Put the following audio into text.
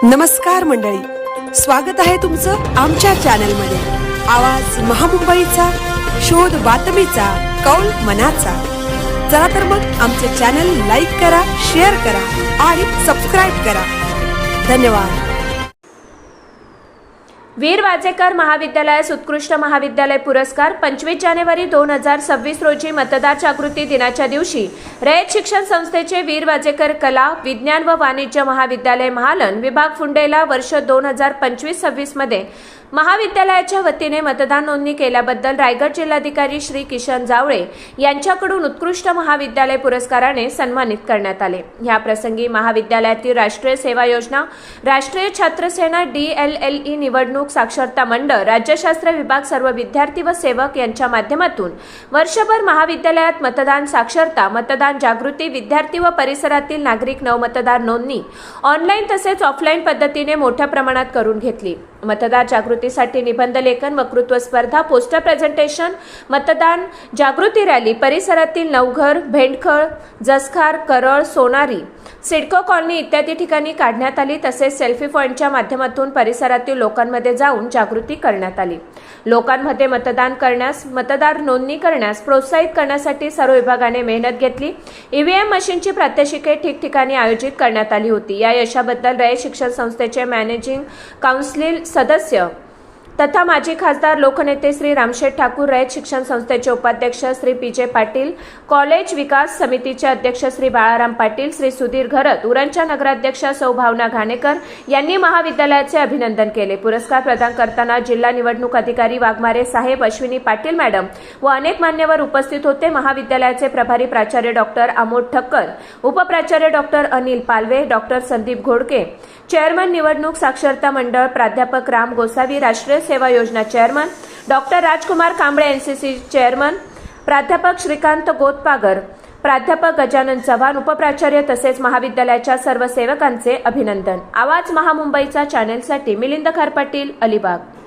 नमस्कार मंडळी, स्वागत आहे तुमचं आमच्या चॅनलमध्ये। आवाज महामुंबईचा, शोध बातमीचा, कौल मनाचा। चला तर मग आमचे चॅनल लाईक करा, शेअर करा आणि सबस्क्राइब करा। धन्यवाद। वीर वाजेकर महाविद्यालयास उत्कृष्ट महाविद्यालय पुरस्कार 25 जानेवारी 2026 रोजी मतदार जागृती दिनाच्या दिवशी रयत शिक्षण संस्थेचे वीर वाजेकर कला, विज्ञान व वाणिज्य महाविद्यालय महालन विभाग फुंडेला वर्ष 2025-26 मध्ये महाविद्यालयाच्या वतीने मतदान नोंदणी केल्याबद्दल रायगड जिल्हाधिकारी श्री किशन जावळे यांच्याकडून उत्कृष्ट महाविद्यालय पुरस्काराने सन्मानित करण्यात आले। या प्रसंगी महाविद्यालयातील राष्ट्रीय सेवा योजना, राष्ट्रीय छात्र सेना, DLLE निवडणूक साक्षरता मंडळ, राज्यशास्त्र विभाग, सर्व विद्यार्थी व सेवक यांच्या माध्यमातून वर्षभर महाविद्यालयात मतदान साक्षरता, मतदान जागृती, विद्यार्थी व परिसरातील नागरिक नवमतदार नोंदणी ऑनलाईन तसेच ऑफलाईन पद्धतीने मोठ्या प्रमाणात करून घेतली। मतदार जागृतीसाठी निबंध लेखन, वक्तृत्व स्पर्धा, पोस्टर प्रेझेंटेशन, मतदान जागृती रॅली परिसरातील नवघर, भेंडखळ, जसखार, करळ, सोनारी, सिडको कॉलनी इत्यादी ठिकाणी काढण्यात आली। तसेच सेल्फी पॉइंटच्या माध्यमातून परिसरातील लोकांमध्ये जाऊन जागृती करण्यात आली। लोकांमध्ये मतदान करण्यास, मतदार नोंदणी करण्यास प्रोत्साहित करण्यासाठी सर्व विभागाने मेहनत घेतली। EVM मशीनची प्रात्यक्षिके ठिकठिकाणी आयोजित करण्यात आली होती। या यशाबद्दल रयत शिक्षण संस्थेचे मॅनेजिंग काउन्सिल सदस्य तथा माजी खासदार लोकनेते श्री रामशेठ ठाकूर, रयत शिक्षण संस्थेचे उपाध्यक्ष श्री PJ पाटील, कॉलेज विकास समितीचे अध्यक्ष श्री बाळाराम पाटील, श्री सुधीर घरत, उरणच्या नगराध्यक्षा सौ भावना घाणेकर यांनी महाविद्यालयाचे अभिनंदन केले। पुरस्कार प्रदान करताना जिल्हा निवडणूक अधिकारी वाघमारे साहेब, अश्विनी पाटील मॅडम व अनेक मान्यवर उपस्थित होते। महाविद्यालयाचे प्रभारी प्राचार्य डॉक्टर आमोद ठक्कर, उपप्राचार्य doctor Anil Palve, doctor Sandeep Ghodke, chairman निवडणूक साक्षरता मंडळ प्राध्यापक Ram Gosavi, Rashtriya Seva Yojana chairman doctor Rajkumar Kamble, NCC chairman प्राध्यापक श्रीकांत गोतपागर, प्राध्यापक गजानन चव्हाण, उपप्राचार्य तसेच महाविद्यालयाच्या सर्व सेवकांचे अभिनंदन। आवाज महामुंबईचा चॅनेलसाठी मिलिंद खारपाटील, अलिबाग।